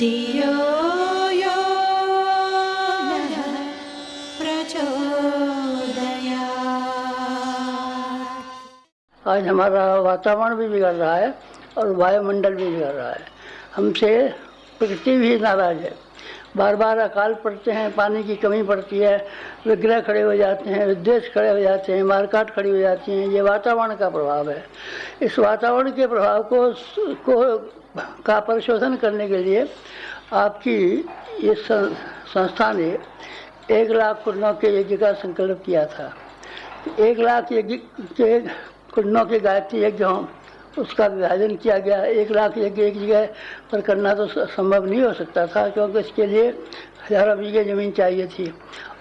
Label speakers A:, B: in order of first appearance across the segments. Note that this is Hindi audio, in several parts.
A: धियो यो नः प्रचोदयात्।
B: आज हमारा वातावरण भी बिगड़ रहा है और वायुमंडल भी बिगड़ रहा है। हमसे प्रकृति भी नाराज है। बार बार अकाल पड़ते हैं, पानी की कमी पड़ती है, विग्रह खड़े हो जाते हैं, विद्वेष खड़े हो जाते हैं, मारकाट खड़ी हो जाती हैं। ये वातावरण का प्रभाव है। इस वातावरण के प्रभाव का परिशोधन करने के लिए आपकी इस संस्था ने 1 लाख कुंडों के यज्ञ का संकल्प किया था। 1 लाख यज्ञ के कुंडों के गायत्री यज्ञ हों, उसका विभाजन किया गया। 1 लाख यज्ञ एक जगह पर करना तो संभव नहीं हो सकता था, क्योंकि इसके लिए हजारों बीघे ज़मीन चाहिए थी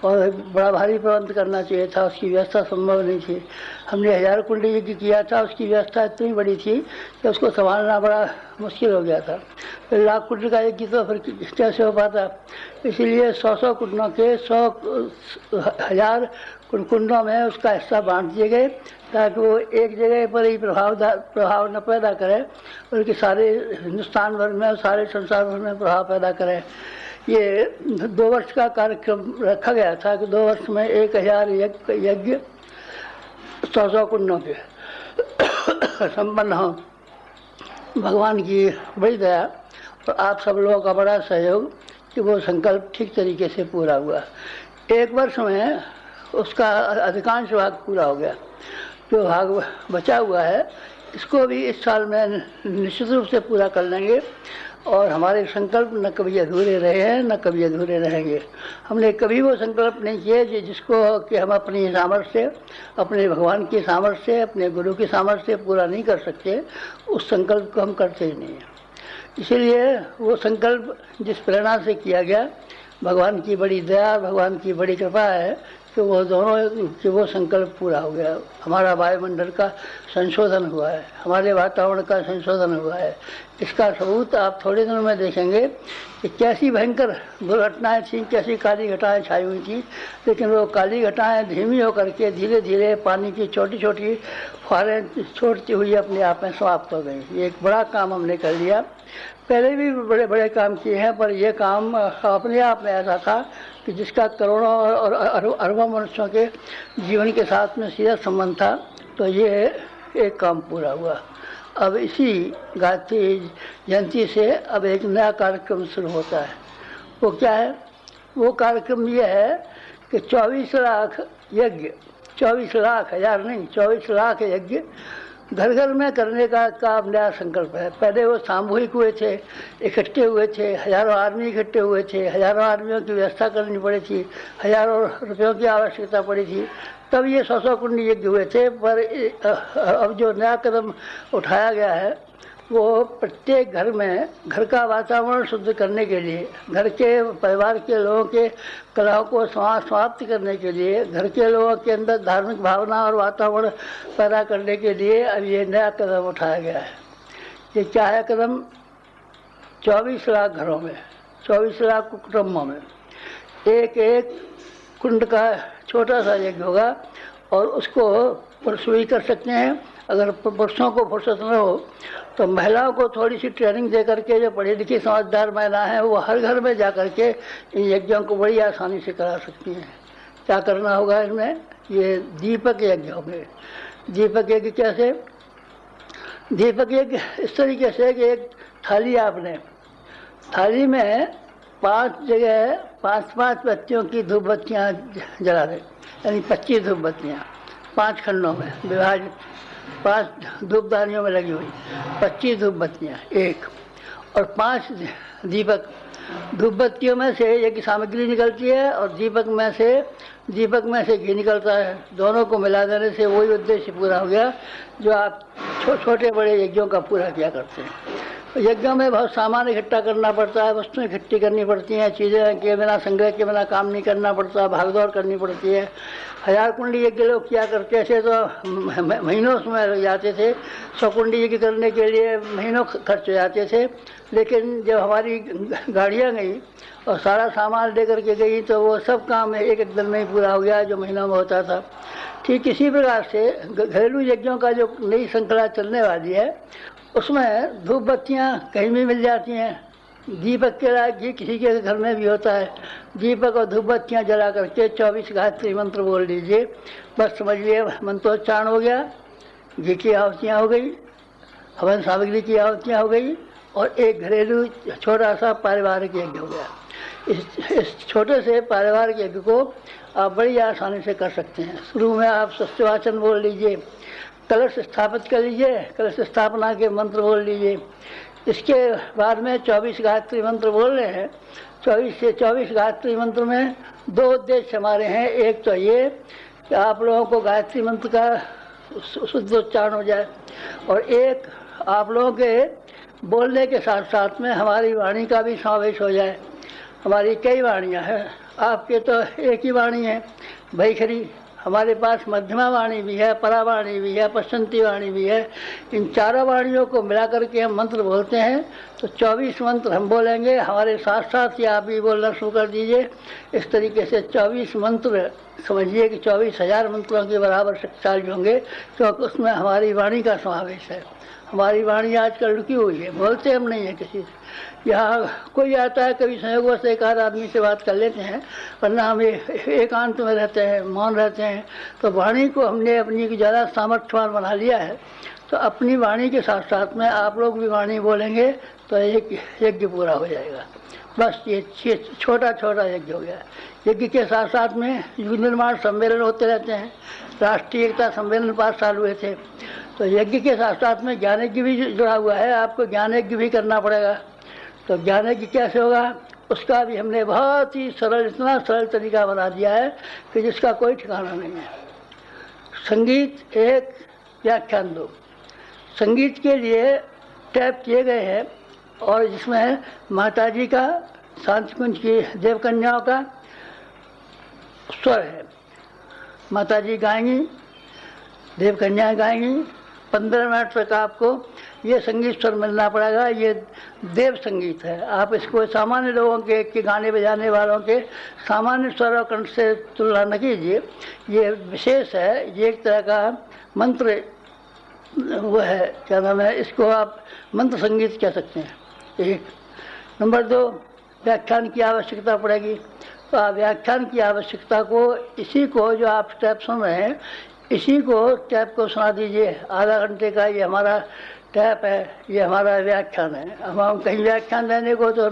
B: और बड़ा भारी प्रबंध करना चाहिए था। उसकी व्यवस्था संभव नहीं थी। हमने 1000 कुंड यज्ञ किया था, उसकी व्यवस्था इतनी बड़ी थी कि उसको संभालना बड़ा मुश्किल हो गया था। 1 लाख कुंड का यज्ञ तो फिर कैसे हो पाता। इसलिए 100 कुंडों के 1000 कुंडों में उसका हिस्सा बांट दिए गए, ताकि वो एक जगह पर ही प्रभाव न पैदा करे, बल्कि सारे हिंदुस्तान भर में, सारे संसार भर में प्रभाव पैदा करे। ये 2 वर्ष का कार्यक्रम रखा गया था कि 2 वर्ष में 1000 यज्ञ 100 कुंडों के संपन्न हों। भगवान की बड़ी दया और आप सब लोगों का बड़ा सहयोग कि वो संकल्प ठीक तरीके से पूरा हुआ। 1 वर्ष में उसका अधिकांश भाग पूरा हो गया। जो भाग बचा हुआ है, इसको भी इस साल में निश्चित रूप से पूरा कर लेंगे और हमारे संकल्प न कभी अधूरे रहे हैं, न कभी अधूरे रहेंगे। हमने कभी वो संकल्प नहीं किए जिसको कि हम अपनी सामर्थ्य, अपने भगवान की सामर्थ्य, अपने गुरु की सामर्थ्य पूरा नहीं कर सकते। उस संकल्प को हम करते ही नहीं हैं। इसीलिए वो संकल्प जिस प्रेरणा से किया गया, भगवान की बड़ी दया, भगवान की बड़ी कृपा है कि वो संकल्प पूरा हो गया। हमारा वायुमंडल का संशोधन हुआ है, हमारे वातावरण का संशोधन हुआ है। इसका सबूत आप थोड़े दिनों में देखेंगे कि कैसी भयंकर दुर्घटनाएं थीं, कैसी काली घटाएं छाई हुई थी, लेकिन वो काली घटाएं धीमी होकर के धीरे धीरे पानी की छोटी छोटी फुहारें छोड़ती हुई अपने आप में समाप्त हो गई। ये एक बड़ा काम हमने कर लिया। पहले भी बड़े बड़े काम किए हैं, पर यह काम अपने आप में ऐसा था कि जिसका करोड़ों और अरबों मनुष्यों के जीवन के साथ में सीधा संबंध था। तो ये एक काम पूरा हुआ। अब इसी गायत्री जयंती से अब एक नया कार्यक्रम शुरू होता है। वो क्या है? वो कार्यक्रम ये है कि 24 लाख यज्ञ, 24 लाख, 1000 नहीं, 24 लाख यज्ञ घर घर में करने का नया संकल्प है। पहले वो सामूहिक हुए थे, इकट्ठे हुए थे, हजारों आदमी इकट्ठे हुए थे, हजारों आदमियों की व्यवस्था करनी पड़ी थी, हजारों रुपयों की आवश्यकता पड़ी थी, तब ये 100 कुंड यज्ञ हुए थे। पर अब जो नया कदम उठाया गया है, वो प्रत्येक घर में घर का वातावरण शुद्ध करने के लिए, घर के परिवार के लोगों के कलह को समाप्त करने के लिए, घर के लोगों के अंदर धार्मिक भावना और वातावरण पैदा करने के लिए अब ये नया कदम उठाया गया है। ये क्या है कदम? 24 लाख घरों में, 24 लाख कुटुंबों में एक कुंड का छोटा सा यज्ञ होगा और उसको पुरुष कर सकते हैं। अगर पुरुषों को फुर्सत न हो तो महिलाओं को थोड़ी सी ट्रेनिंग दे करके, जो पढ़ी लिखी समझदार महिला हैं, वो हर घर में जा कर के इन यज्ञों को बड़ी आसानी से करा सकती हैं। क्या करना होगा इसमें? ये दीपक यज्ञ होंगे। दीपक यज्ञ कैसे? दीपक यज्ञ इस तरीके से कि एक थाली, आपने थाली में 5 जगह 5-5 बत्तियों की धूप बत्तियाँ जला दें, यानी 25 धूप बत्तियाँ 5 खंडों में विभाजित, 5 धूपदानियों में लगी हुई 25 धूप बत्तियाँ एक, और 5 दीपक। धूप बत्तियों में से एक सामग्री निकलती है और दीपक में से घी निकलता है। दोनों को मिला देने से वही उद्देश्य पूरा हो गया जो आप छोटे बड़े यज्ञों का पूरा किया करते हैं। यज्ञों में बहुत सामान इकट्ठा करना पड़ता है, वस्तुएं इकट्ठी करनी पड़ती हैं, चीज़ें के बिना, संग्रह के बिना काम नहीं करना पड़ता, भागदौड़ करनी पड़ती है। 1000 कुंडी यज्ञ लोग किया करते थे तो महीनों समय लग जाते थे। 100 कुंडी यज्ञ करने के लिए महीनों खर्च हो जाते थे। लेकिन जब हमारी गाड़ियाँ गई और सारा सामान लेकर के गई तो वो सब काम एक दिन में ही पूरा हो गया जो महीनों में होता था। ठीक इसी प्रकार से घरेलू यज्ञों का जो नई श्रृंखला चलने वाली है, उसमें धूप बत्तियाँ कहीं भी मिल जाती हैं, दीपक के लायक घी किसी के घर में भी होता है। दीपक और धूपबत्तियाँ जला करके 24 गायत्री मंत्र बोल लीजिए, बस समझिए मंत्रोच्चारण हो गया, घी की आहुतियाँ हो गई, हवन सामग्री की आहुतियाँ हो गई और एक घरेलू छोटा सा पारिवारिक यज्ञ हो गया। इस छोटे से पारिवारिक यज्ञ को आप बड़ी आसानी से कर सकते हैं। शुरू में आप सत्यवाचन बोल लीजिए, कलश स्थापित कर लीजिए, कलश स्थापना के मंत्र बोल लीजिए। इसके बाद में 24 गायत्री मंत्र बोल रहे हैं। 24 गायत्री मंत्र में 2 उद्देश्य हमारे हैं। एक तो ये कि आप लोगों को गायत्री मंत्र का शुद्ध उच्चारण हो जाए और एक आप लोगों के बोलने के साथ साथ में हमारी वाणी का भी समावेश हो जाए। हमारी कई वाणियाँ हैं, आपके तो एक ही वाणी है भैखरी, हमारे पास मध्यमा वाणी भी है, परावाणी भी है, पश्चंती वाणी भी है। इन चारों वाणियों को मिला करके हम मंत्र बोलते हैं। तो 24 मंत्र हम बोलेंगे, हमारे साथ साथ ही आप भी बोलना शुरू कर दीजिए। इस तरीके से 24 मंत्र समझिए कि 24,000 मंत्रों के बराबर शक्तिशाली होंगे, क्योंकि उसमें हमारी वाणी का समावेश है। हमारी वाणी आजकल रुकी हुई है, बोलते हम नहीं है किसी से। यहाँ कोई आता है, कभी संयोगों से एक आध आदमी से बात कर लेते हैं, वरना हम एकांत में रहते हैं, मौन रहते हैं। तो वाणी को हमने अपनी ज़्यादा सामर्थ्यवान बना लिया है। तो अपनी वाणी के साथ साथ में आप लोग भी वाणी बोलेंगे तो एक यज्ञ पूरा हो जाएगा। बस ये छोटा छोटा यज्ञ हो गया। यज्ञ के साथ साथ में युग निर्माण सम्मेलन होते रहते हैं। राष्ट्रीय एकता सम्मेलन 5 साल हुए थे। तो यज्ञ के साथ साथ में ज्ञान यज्ञ भी जुड़ा हुआ है, आपको ज्ञान यज्ञ भी करना पड़ेगा। तो ज्ञान यज्ञ कैसे होगा, उसका भी हमने बहुत ही सरल, इतना सरल तरीका बना दिया है कि जिसका कोई ठिकाना नहीं है। संगीत 1, व्याख्यान 2। संगीत के लिए टैप किए गए हैं और जिसमें माता जी का, शांति कुंज की देवकन्याओं का स्वर है। माता जी गाएंगी, देवकन्याएँ गाएंगी। 15 मिनट तक आपको ये संगीत स्वर मिलना पड़ेगा। ये देव संगीत है। आप इसको सामान्य लोगों के गाने बजाने वालों के सामान्य स्वर और कंठ से तुलना न कीजिए। ये विशेष है, ये एक तरह का मंत्र वो है, क्या नाम है, इसको आप मंत्र संगीत कह सकते हैं। 1 नंबर 2, व्याख्यान की आवश्यकता पड़ेगी। तो आप व्याख्यान की आवश्यकता को, इसी को जो आप स्टेप सुन रहे हैं, इसी को टैप को सुना दीजिए। आधा घंटे का ये हमारा टैप है, ये हमारा व्याख्यान है। हम कहीं व्याख्यान देने को तो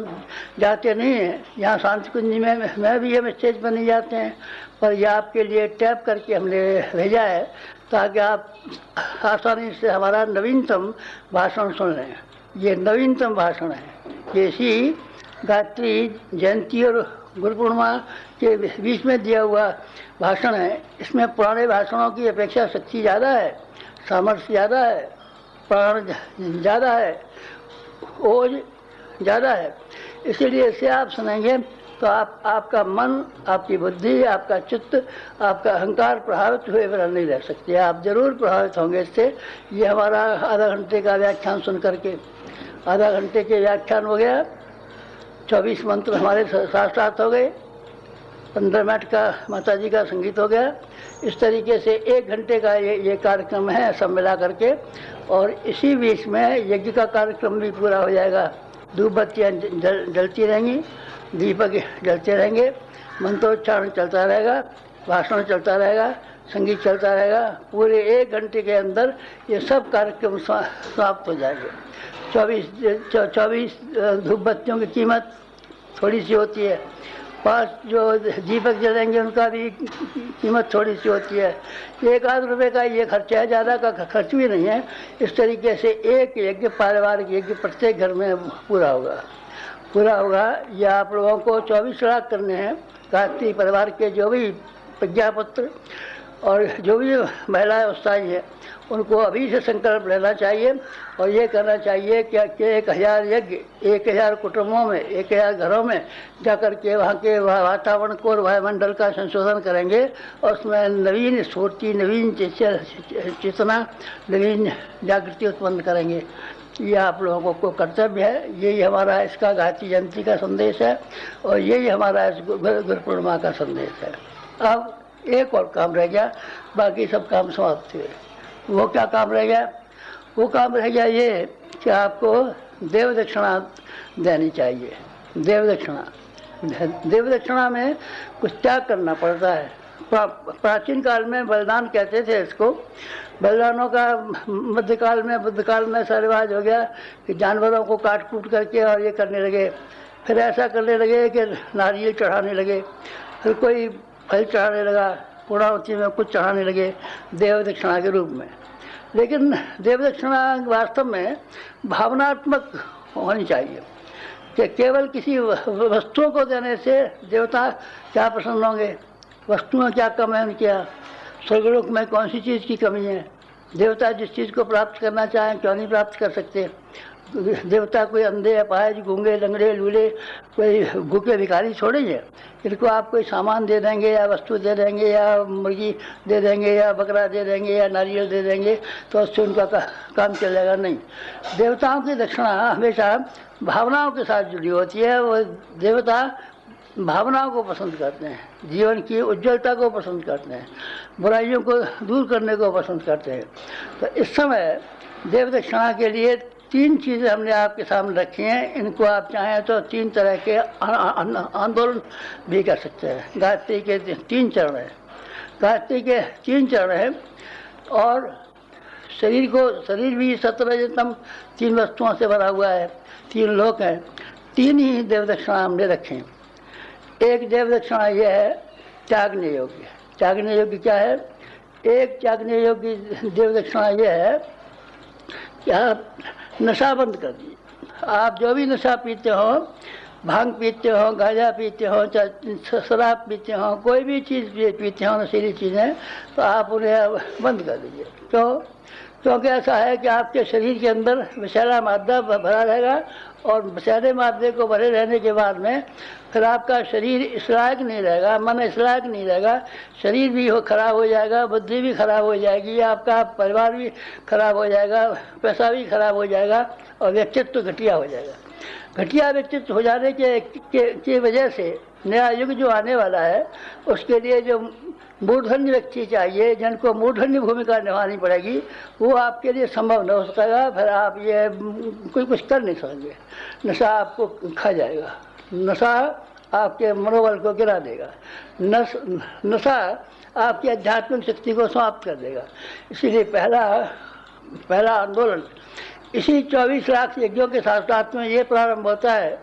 B: जाते नहीं हैं। यहाँ शांति कुंज में भी हम स्टेज पर नहीं जाते हैं, पर ये आपके लिए टैप करके हमने भेजा है ताकि आप आसानी से हमारा नवीनतम भाषण सुन लें। ये नवीनतम भाषण है। ये इसी गायत्री जयंती और गुरु पूर्णिमा के बीच में दिया हुआ भाषण है। इसमें पुराने भाषणों की अपेक्षा शक्ति ज़्यादा है, सामर्थ्य ज़्यादा है, प्राण ज़्यादा है, ओज ज़्यादा है। इसीलिए इसे आप सुनेंगे तो आपका मन, आपकी बुद्धि, आपका चित्त, आपका अहंकार प्रभावित हुए बिना नहीं रह सकते। आप जरूर प्रभावित होंगे इससे। ये हमारा आधा घंटे का व्याख्यान सुन करके, आधा घंटे के व्याख्यान हो गया, 24 मंत्र हमारे साथ साथ हो गए, 15 मिनट का माता जी का संगीत हो गया। इस तरीके से 1 घंटे का ये कार्यक्रम है सब मिला करके। और इसी बीच में यज्ञ का कार्यक्रम भी पूरा हो जाएगा। धूप बत्तियाँ जलती रहेंगी, दीपक जलते रहेंगे, मंत्रोच्चारण चलता रहेगा, भाषण चलता रहेगा, संगीत चलता रहेगा। पूरे 1 घंटे के अंदर ये सब कार्यक्रम समाप्त हो जाएंगे। 24 धूप बत्तियों की कीमत थोड़ी सी होती है। 5 जो दीपक जलेंगे उनका भी कीमत थोड़ी सी होती है। 1 आध रुपये का ये खर्चा है, ज़्यादा का खर्च भी नहीं है। इस तरीके से एक यज्ञ, पारिवारिक यज्ञ प्रत्येक घर में पूरा होगा। ये आप लोगों को 24 लाख करने हैं। गायत्री परिवार के जो भी प्रज्ञापुत्र और जो भी महिलाएं उत्साही हैं, उनको अभी से संकल्प लेना चाहिए और ये करना चाहिए कि 1000 यज्ञ 1000 कुटुंबों में, 1000 घरों में जाकर के वहाँ के वातावरण को और वायुमंडल का संशोधन करेंगे और उसमें नवीन स्फूर्ति, नवीन चेतना, नवीन जागृति उत्पन्न करेंगे। ये आप लोगों को कर्तव्य है। यही हमारा इसका गायत्री जयंती का संदेश है और यही हमारा इस गुरु पूर्णिमा का संदेश है। अब एक और काम रह गया, बाकी सब काम समाप्त हुए। वो क्या काम रह गया? वो काम रह गया ये कि आपको देव दक्षिणा देनी चाहिए। देव दक्षिणा में कुछ त्याग करना पड़ता है। प्राचीन काल में बलिदान कहते थे इसको। बलिदानों का मध्यकाल में, बुद्धकाल में ऐसा रिवाज हो गया कि जानवरों को काट कूट करके और ये करने लगे। फिर ऐसा करने लगे कि नारियल चढ़ाने लगे, फिर कोई फल चढ़ाने लगा, पूर्णाहुति में कुछ चढ़ाने लगे देव दक्षिणा के रूप में। लेकिन देव दक्षिणा वास्तव में भावनात्मक होनी चाहिए कि केवल किसी वस्तुओं को देने से देवता क्या प्रसन्न होंगे, वस्तु में क्या कम है उनके यहाँ, स्वर्गलोक में कौन सी चीज़ की कमी है, देवता जिस चीज़ को प्राप्त करना चाहें क्यों नहीं प्राप्त कर सकते। देवता कोई अंधे, अपाहिज, गूंगे, लंगड़े, लूले, कोई भूखे भिखारी छोड़ेंगे। इनको आप कोई सामान दे देंगे या वस्तु दे देंगे या मुर्गी दे देंगे या बकरा दे देंगे या नारियल दे देंगे तो उससे उनका काम चलेगा नहीं। देवताओं की दक्षिणा हमेशा भावनाओं के साथ जुड़ी होती है। वो देवता भावनाओं को पसंद करते हैं, जीवन की उज्ज्वलता को पसंद करते हैं, बुराइयों को दूर करने को पसंद करते हैं। तो इस समय देव दक्षिणा के लिए 3 चीज़ें हमने आपके सामने रखी हैं। इनको आप चाहें तो 3 तरह के आंदोलन भी कर सकते हैं। गायत्री के 3 चरण हैं, गायत्री के 3 चरण हैं। और शरीर भी सतरजतम 3 वस्तुओं से भरा हुआ है, 3 लोक हैं। 3 ही देव दक्षिणा हमने रखे हैं। एक देव दक्षिणा यह है त्यागने योग्य। त्यागने योग्य क्या है? एक त्यागने योग्य देव दक्षिणा यह है कि आप नशा बंद कर दीजिए। आप जो भी नशा पीते हो, भांग पीते हो, गांजा पीते हो, शराब पीते हो, कोई भी चीज़ पीते हो नशीली चीज़ें, तो आप उन्हें बंद कर दीजिए। क्योंकि ऐसा है कि आपके शरीर के अंदर विषैला मादा भरा रहेगा और विषैले मादे को भरे रहने के बाद में फिर आपका शरीर इस लायक नहीं रहेगा, मन इस लायक नहीं रहेगा, शरीर भी खराब हो जाएगा, बुद्धि भी खराब हो जाएगी, आपका परिवार भी खराब हो जाएगा, पैसा भी खराब हो जाएगा और व्यक्तित्व घटिया हो जाएगा। घटिया व्यक्तित्व हो जाने के वजह से नया युग जो आने वाला है उसके लिए जो मूर्धन्य व्यक्ति चाहिए, जिनको मूर्धन्य भूमिका निभानी पड़ेगी, वो आपके लिए संभव न हो सकेगा। फिर आप ये कुछ कर नहीं सकेंगे। नशा आपको खा जाएगा, नशा आपके मनोबल को गिरा देगा, नशा आपकी आध्यात्मिक शक्ति को समाप्त कर देगा। इसीलिए पहला आंदोलन इसी 24 लाख यज्ञों के साथ में ये प्रारंभ होता है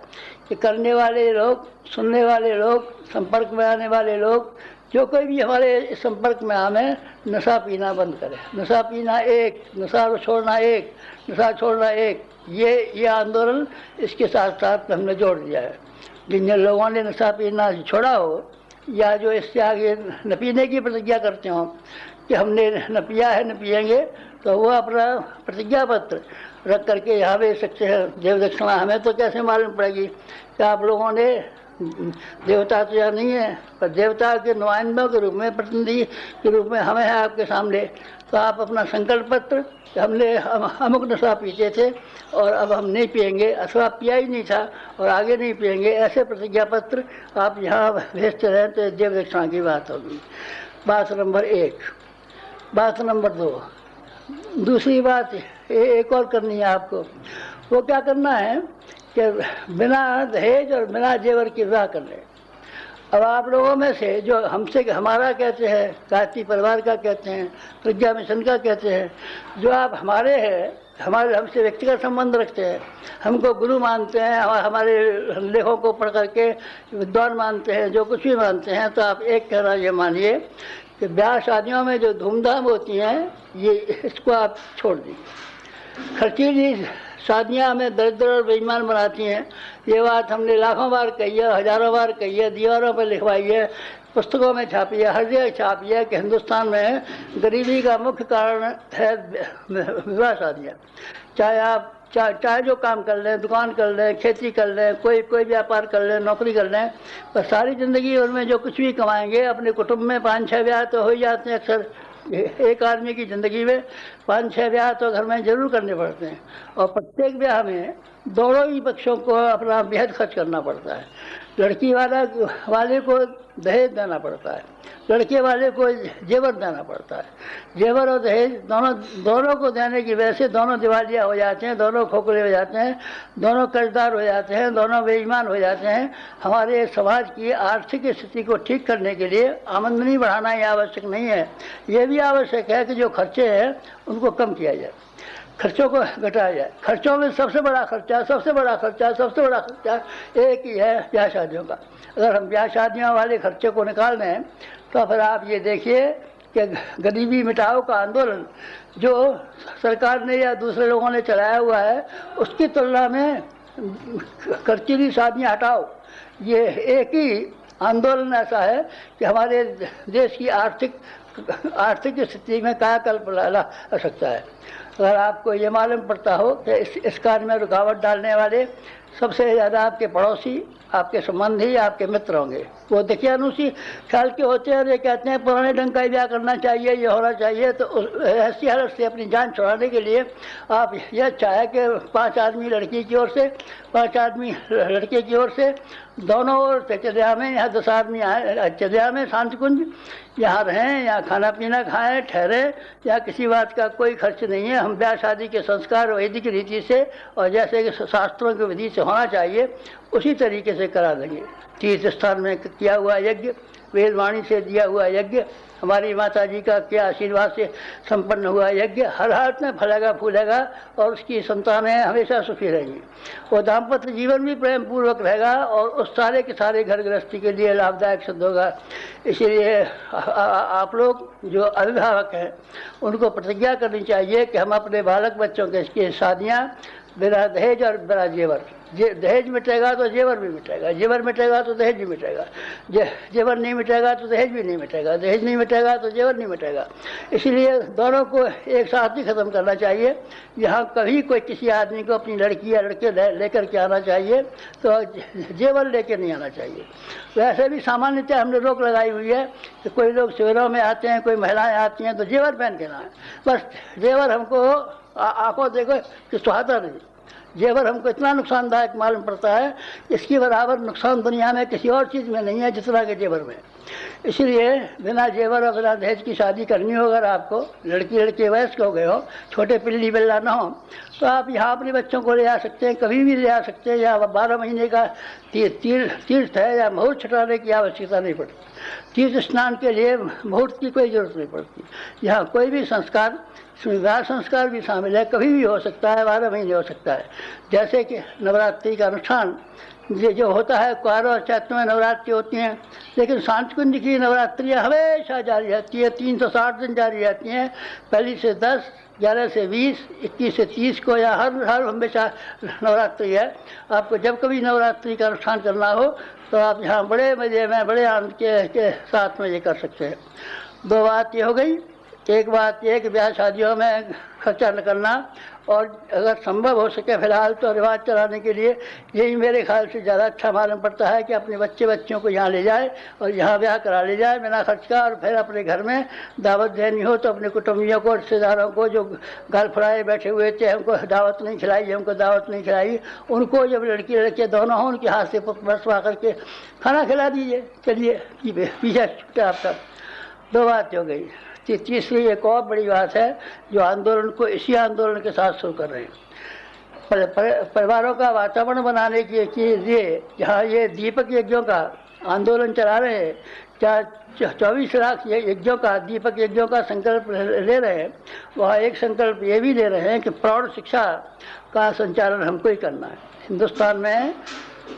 B: कि करने वाले लोग, सुनने वाले लोग, संपर्क में आने वाले लोग, जो कोई भी हमारे संपर्क में आए, नशा पीना बंद करें। नशा पीना एक, नशा छोड़ना एक, नशा छोड़ना एक, ये आंदोलन इसके साथ साथ हमने जोड़ दिया है। जिन लोगों ने नशा पीना छोड़ा हो या जो इससे आगे न पीने की प्रतिज्ञा करते हो कि हमने न पिया है न पिएंगे, तो वो अपना प्रतिज्ञा पत्र रख करके यहाँ भेज सकते हैं। देव दक्षिणा हमें तो कैसे मालूम पड़ेगी कि आप लोगों ने, देवता तो यहाँ नहीं है, पर देवता के नुमाइंदों के रूप में, प्रतिनिधि के रूप में हमें है आपके सामने। तो आप अपना संकल्प पत्र, हमने अमुक नशा पीते थे और अब हम नहीं पिएंगे, अथवा पिया ही नहीं था और आगे नहीं पिएंगे, ऐसे प्रतिज्ञा पत्र आप यहाँ भेजते रहें तो देव दक्षिणा की बात होगी। बात नंबर 1। बात नंबर 2, दूसरी बात एक और करनी है आपको। वो क्या करना है कि बिना दहेज और बिना जेवर के विवाह कर ले। अब आप लोगों में से जो हमसे हमारा कहते हैं, गायत्री परिवार का कहते हैं, प्रज्ञा मिशन का कहते हैं, जो आप हमारे हैं, हमारे हमसे व्यक्तिगत संबंध रखते हैं, हमको गुरु मानते हैं, हमारे लेखों को पढ़ करके विद्वान मानते हैं, जो कुछ भी मानते हैं, तो आप एक कहना ये मानिए कि ब्याह शादियों में जो धूमधाम होती हैं, ये इसको आप छोड़ दीजिए। खर्चीली शादियाँ हमें दरिद्र और बेईमान बनाती हैं। ये बात हमने लाखों बार कही है, हजारों बार कही है, दीवारों पर लिखवाई है, पुस्तकों में छापी है, हर जगह छापी है कि हिंदुस्तान में गरीबी का मुख्य कारण है विवाह शादियाँ। चाहे आप चाहे जो काम कर लें, दुकान कर लें, खेती कर लें, कोई व्यापार कर लें, नौकरी कर लें, पर सारी ज़िंदगी उनमें जो कुछ भी कमाएंगे, अपने कुटुंब में 5-6 ब्याह तो हो ही जाते हैं। अक्सर एक आदमी की ज़िंदगी में 5-6 ब्याह तो घर में ज़रूर करने पड़ते हैं और प्रत्येक ब्याह में दोनों ही पक्षों को अपना बेहद खर्च करना पड़ता है। लड़की वाले को दहेज देना पड़ता है, लड़के वाले को जेवर देना पड़ता है। जेवर और दहेज दोनों को देने की वजह से दोनों दिवालिया हो जाते हैं, दोनों खोखले हो जाते हैं, दोनों कर्जदार हो जाते हैं, दोनों बेईमान हो जाते हैं। हमारे समाज की आर्थिक स्थिति को ठीक करने के लिए आमदनी बढ़ाना ही आवश्यक नहीं है, ये भी आवश्यक है कि जो खर्चे हैं उनको कम किया जाए, खर्चों को घटाया जाए। खर्चों में सबसे बड़ा खर्चा एक ही है, ब्याह शादियों का। अगर हम ब्याह शादियों वाले खर्चे को निकाल दें तो फिर आप ये देखिए कि गरीबी मिटाओ का आंदोलन जो सरकार ने या दूसरे लोगों ने चलाया हुआ है उसकी तुलना में खर्चीली शादियाँ हटाओ, ये एक ही आंदोलन ऐसा है कि हमारे देश की आर्थिक स्थिति में कायाकल्प ला सकता है। अगर आपको ये मालूम पड़ता हो कि इस कार्य में रुकावट डालने वाले सबसे ज़्यादा आपके पड़ोसी, आपके संबंधी, आपके मित्र होंगे। वो देखिए अनुसी ख्याल के होते हैं और ये कहते हैं पुराने ढंग का ब्याह करना चाहिए, ये होना चाहिए। तो ऐसी हालत से अपनी जान छुड़ाने के लिए आप यह चाहे कि 5 आदमी लड़की की ओर से, 5 आदमी लड़के की ओर से, दोनों ओर से चले आवें, यहाँ 10 आदमी आए चले आवें शांति कुंज, यहाँ रहें, यहाँ खाना पीना खाएं, ठहरें, यहाँ किसी बात का कोई खर्च नहीं है। हम ब्याह शादी के संस्कार वैदिक रीति से और जैसे कि शास्त्रों की विधि से होना चाहिए उसी तरीके से करा देंगे। तीर्थ स्थान में किया हुआ यज्ञ, वेदवाणी से दिया हुआ यज्ञ, हमारी माता जी का क्या आशीर्वाद से संपन्न हुआ यज्ञ हर हाथ में फलेगा फूलेगा और उसकी संतानें हमेशा सुखी रहेंगी। वो दाम्पत्य जीवन भी प्रेम पूर्वक रहेगा और उस सारे के सारे घर गृहस्थी के लिए लाभदायक सिद्ध होगा। इसीलिए आप लोग जो अभिभावक हैं उनको प्रतिज्ञा करनी चाहिए कि हम अपने बालक बच्चों के शादियाँ बिना दहेज और बिना जेवर, दहेज मिटेगा तो जेवर भी मिटेगा, जेवर मिटेगा तो दहेज भी मिटेगा, जेवर नहीं मिटेगा तो दहेज भी नहीं मिटेगा, दहेज नहीं मिटेगा तो जेवर नहीं मिटेगा। इसलिए दोनों को एक साथ ही ख़त्म करना चाहिए। यहाँ कभी कोई किसी आदमी को अपनी लड़की या लड़के लेकर के आना चाहिए तो जेवर लेके नहीं आना चाहिए। वैसे भी सामान्यतः हमने रोक लगाई हुई है कि कोई लोग शिविरों में आते हैं, कोई महिलाएँ आती हैं तो जेवर पहन के ना आए। बस जेवर हमको आंखों देखो कि सुहाता नहीं, जेवर हमको इतना नुकसानदायक मालूम पड़ता है, इसकी बराबर नुकसान दुनिया में किसी और चीज़ में नहीं है जितना कि जेवर में। इसलिए बिना जेवर और बिना दहेज की शादी करनी हो, अगर आपको लड़के वयस्क हो गए हो, छोटे पिल्ली बिल्ला ना हो, तो आप यहाँ अपने बच्चों को ले आ सकते हैं, कभी भी ले आ सकते हैं। या 12 महीने का तीर्थ है या मुहूर्त छुटाने की आवश्यकता नहीं पड़ती, तीर्थ स्नान के लिए मुहूर्त की कोई ज़रूरत नहीं पड़ती। यहाँ कोई भी संस्कार, विवाह संस्कार भी शामिल है, कभी भी हो सकता है, 12 महीने हो सकता है। जैसे कि नवरात्रि का अनुष्ठान जो होता है, कुआरों और चैत्र में नवरात्रि होती हैं, लेकिन शांति कुंज की नवरात्रियाँ हमेशा जारी रहती है, 360 दिन जारी रहती हैं। पहली से 10, 11 से 20, 21 से 30 को या हर हमेशा नवरात्रि है। आपको जब कभी नवरात्रि का अनुष्ठान करना हो तो आप यहाँ बड़े मज़े में, बड़े आनंद के साथ में ये कर सकते हैं। 2 बात ये हो गई। एक बात ये कि ब्याह शादियों में खर्चा न करना, और अगर संभव हो सके फिलहाल तो रिवाज चलाने के लिए यही मेरे ख्याल से ज़्यादा अच्छा मालूम पड़ता है कि अपने बच्चियों को यहाँ ले जाए और यहाँ ब्याह करा ले जाए बिना खर्च का, और फिर अपने घर में दावत देनी हो तो अपने कुटुंबियों को, रिश्तेदारों को जो गाल फड़ाए बैठे हुए थे, हमको दावत नहीं खिलाई, हमको दावत नहीं खिलाई, उनको जब लड़की लड़के दोनों हों उनके हाथ से बसवा करके खाना खिला दीजिए। चलिए पीछे छूटा आपका। 2 बात हो गई। तीसरी एक और बड़ी बात है जो आंदोलन को इसी आंदोलन के साथ शुरू कर रहे हैं, परिवारों का वातावरण बनाने के लिए जहाँ ये दीपक यज्ञों का आंदोलन चला रहे हैं, क्या 24 लाख यज्ञों का, दीपक यज्ञों का संकल्प ले रहे हैं, वहाँ एक संकल्प ये भी ले रहे हैं कि प्रौढ़ शिक्षा का संचालन हमको ही करना है। हिंदुस्तान में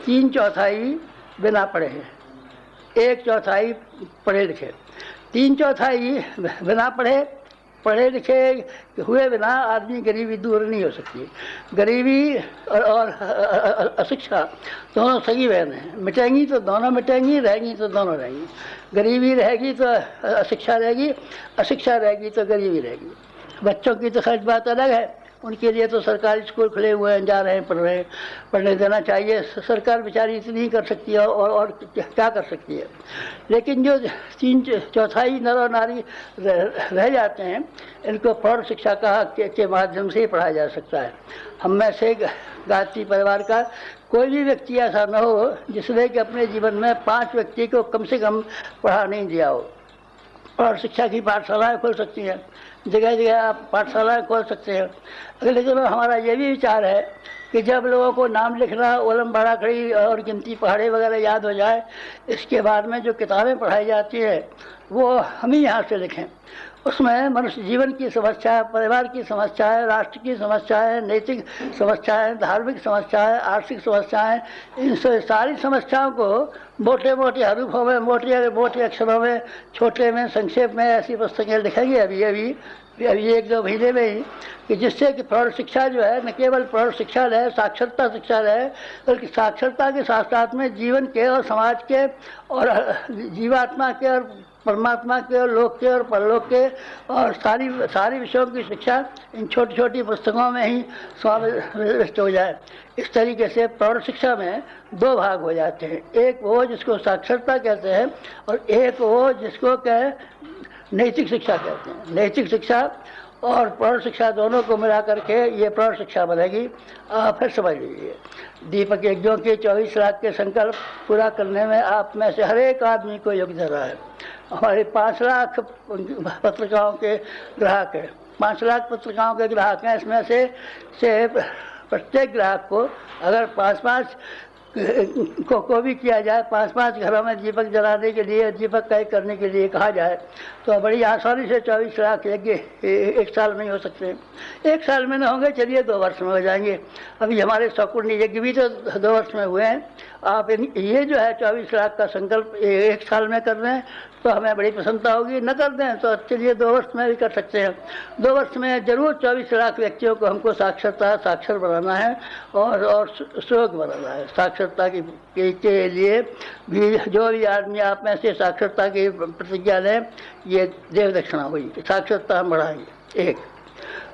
B: 3/4 बिना पढ़े हैं, 1/4 पढ़े लिखे। 3/4 बिना पढ़े लिखे हुए बिना आदमी गरीबी दूर नहीं हो सकती। गरीबी और अशिक्षा दोनों सगी बहन हैं, मिटेंगी तो दोनों मिटेंगी, रहेंगी तो दोनों रहेंगी। गरीबी रहेगी तो अशिक्षा रहेगी, अशिक्षा रहेगी तो गरीबी रहेगी। बच्चों की तो खर्च बात अलग है, उनके लिए तो सरकारी स्कूल खुले हुए हैं, जा रहे हैं, पढ़ रहे हैं, पढ़ने देना चाहिए। सरकार बेचारी इतनी ही कर सकती है और क्या कर सकती है। लेकिन जो 3/4 नर और नारी रह जाते हैं, इनको प्रौढ़ शिक्षा के माध्यम से ही पढ़ाया जा सकता है। हम में से गायत्री परिवार का कोई भी व्यक्ति ऐसा न हो जिसने कि अपने जीवन में 5 व्यक्ति को कम से कम पढ़ा नहीं दिया हो। प्रौढ़ शिक्षा की पाठशालाएँ खोल सकती हैं, जगह जगह आप पाठशालाएँ खोल सकते हैं। अगले दिनों हमारा ये भी विचार है कि जब लोगों को नाम लिखना, ओलम बड़ा खड़ी और गिनती पहाड़े वगैरह याद हो जाए, इसके बाद में जो किताबें पढ़ाई जाती है वो हम ही यहाँ से लिखें। उसमें मनुष्य जीवन की समस्या, परिवार की समस्याएं, राष्ट्र की समस्याएं, नैतिक समस्याएं, धार्मिक समस्याएं, आर्थिक समस्याएं, इन सारी समस्याओं को मोटे मोटे हरूफों में, मोटे मोटे अक्षरों में, छोटे में, संक्षेप में ऐसी पुस्तकें लिखेंगे अभी 1-2 महीने में ही, कि जिससे कि प्रौढ़ शिक्षा जो है न केवल प्रौढ़ शिक्षा रहे, साक्षरता शिक्षा रहे, बल्कि साक्षरता के साथ साथ में जीवन के और समाज के और जीवात्मा के और परमात्मा के और लोक के और परलोक के और सारी विषयों की शिक्षा इन छोटी छोटी पुस्तकों में ही समाविष्ट हो जाए। इस तरीके से प्रौढ़ शिक्षा में 2 भाग हो जाते हैं, एक वो जिसको साक्षरता कहते हैं और एक वो जिसको नैतिक शिक्षा कहते हैं। नैतिक शिक्षा और प्रौढ़ शिक्षा दोनों को मिला करके ये प्रौढ़ शिक्षा बनेगी। आप फिर समझ लीजिए, दीपक यज्ञों के 24 लाख के संकल्प पूरा करने में आप में से हर एक आदमी को योगदान रहा है। हमारे 5 लाख पत्रिकाओं के ग्राहक हैं, 5 लाख पत्रिकाओं के ग्राहक हैं। इसमें से प्रत्येक ग्राहक को अगर 5-5 को भी किया जाए, 5-5 घरों में दीपक जलाने के लिए, दीपक कैद करने के लिए कहा जाए, तो बड़ी आसानी से 24 लाख यज्ञ 1 साल में ही हो सकते हैं। 1 साल में न होंगे, चलिए 2 वर्ष में हो जाएंगे। अभी हमारे 100 कुंडी यज्ञ भी तो 2 वर्ष में हुए हैं। आप ये जो है 24 लाख का संकल्प 1 साल में कर रहे हैं तो हमें बड़ी प्रसन्नता होगी। न कर दें तो चलिए 2 वर्ष में भी कर सकते हैं। 2 वर्ष में जरूर 24 लाख व्यक्तियों को हमको साक्षर बनाना है और सुयोग बनाना है। साक्षरता के लिए भी जो भी आदमी आप में से साक्षरता की प्रतिज्ञा लें, ये देव दक्षिणा हुई, साक्षरता हम बढ़ाएंगे। 1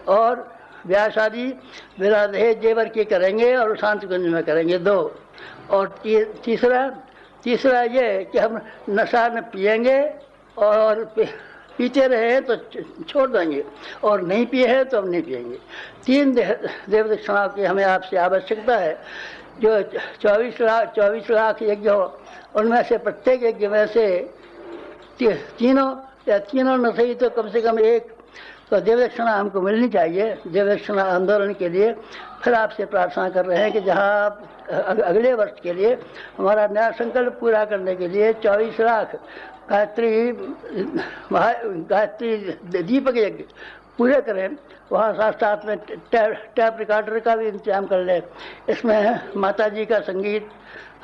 B: और ब्याह शादी बिना दहेज जेवर की करेंगे और शांति कुंज में करेंगे। 2 और तीसरा ये कि हम नशा न पिएंगे और पीते रहे तो छोड़ देंगे और नहीं पिए हैं तो हम नहीं पिएंगे। 3 देव दक्षिणाओं की हमें आपसे आवश्यकता है। जो 24 लाख यज्ञ हो, उनमें से प्रत्येक यज्ञ में से तीनों न सही तो कम से कम 1 तो देव दक्षिणा हमको मिलनी चाहिए। देव दक्षिणा आंदोलन के लिए फिर आपसे प्रार्थना कर रहे हैं कि जहां अगले वर्ष के लिए हमारा नया संकल्प पूरा करने के लिए 24 लाख गायत्री दीपक यज्ञ पूरे करें, वहाँ साथ में टैप रिकॉर्डर का भी इंतजाम कर लें। इसमें माता जी का संगीत,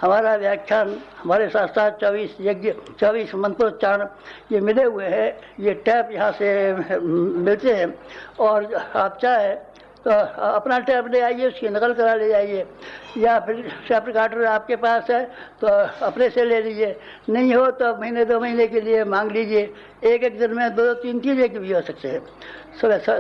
B: हमारा व्याख्यान, हमारे साथ साथ 24 यज्ञ, 24 मंत्रोच्चारण ये मिले हुए हैं। ये टैप यहाँ से मिलते हैं और आप चाहे तो अपना टैप ले आइए, उसकी नकल करा ले जाइए, या फिर टैप रिकॉर्डर आपके पास है तो अपने से ले लीजिए। नहीं हो तो महीने 2 महीने के लिए मांग लीजिए। एक दिन में 2-3 यज्ञ भी हो सकते हैं।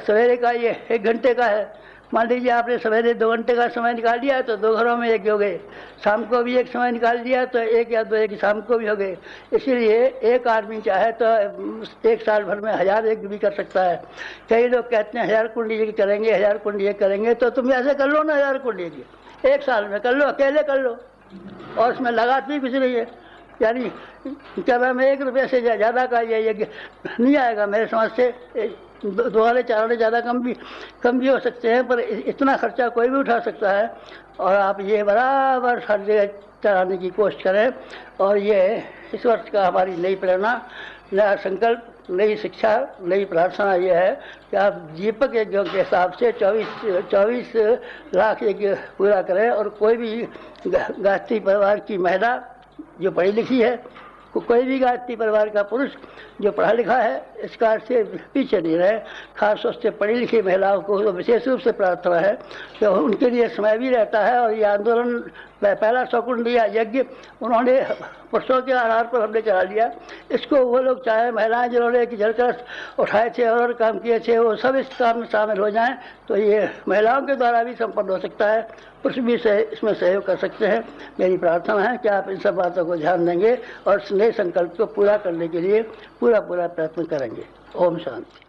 B: सवेरे का ये 1 घंटे का है, मान लीजिए आपने सवेरे 2 घंटे का समय निकाल लिया तो 2 घरों में यज्ञ हो गए। शाम को भी एक समय निकाल दिया तो 1 या 2 यज्ञ शाम को भी हो गए। इसीलिए एक आदमी चाहे तो 1 साल भर में 1000 यज्ञ भी कर सकता है। कई लोग कहते हैं 1000 कुंडी यज्ञ करेंगे, 1000 कुंडी यज्ञ करेंगे, तो तुम ऐसे कर लो ना 1000 कुंडी यज्ञ 1 साल में कर लो, अकेले कर लो, और उसमें लागत भी कुछ नहीं है। यानी क्या नाम है, 1 रुपये से ज़्यादा का ये यज्ञ नहीं आएगा मेरे समझ से। 2 आने 4 आने ज़्यादा कम भी हो सकते हैं, पर इतना खर्चा कोई भी उठा सकता है। और आप ये बराबर हर जगह चलाने की कोशिश करें। और ये इस वर्ष का हमारी नई प्रेरणा, नया संकल्प, नई शिक्षा, नई प्रार्थना ये है कि आप दीपक यज्ञों के हिसाब से 24 लाख यज्ञ पूरा करें। और कोई भी गायत्री परिवार की महिला जो पढ़ी लिखी है, कोई भी गायत्री परिवार का पुरुष जो पढ़ा लिखा है, इस कार्य से पीछे नहीं रहे। खास तौर से पढ़ी लिखी महिलाओं को तो विशेष रूप से प्रार्थना है कि उनके लिए समय भी रहता है। और ये आंदोलन पहला 100 कुंडी यज्ञ उन्होंने पुरुषों के आधार पर हमने चला लिया। इसको वो लोग चाहे महिलाएं जिन्होंने कि जलकर उठाए थे और काम किए थे, वो सब इस काम में शामिल हो जाएं तो ये महिलाओं के द्वारा भी संपन्न हो सकता है। पुरुष भी इसमें सहयोग कर सकते हैं। मेरी प्रार्थना है कि आप इन सब बातों को ध्यान देंगे और इस नए संकल्प को पूरा करने के लिए पूरा प्रयत्न करेंगे। ओम शांति।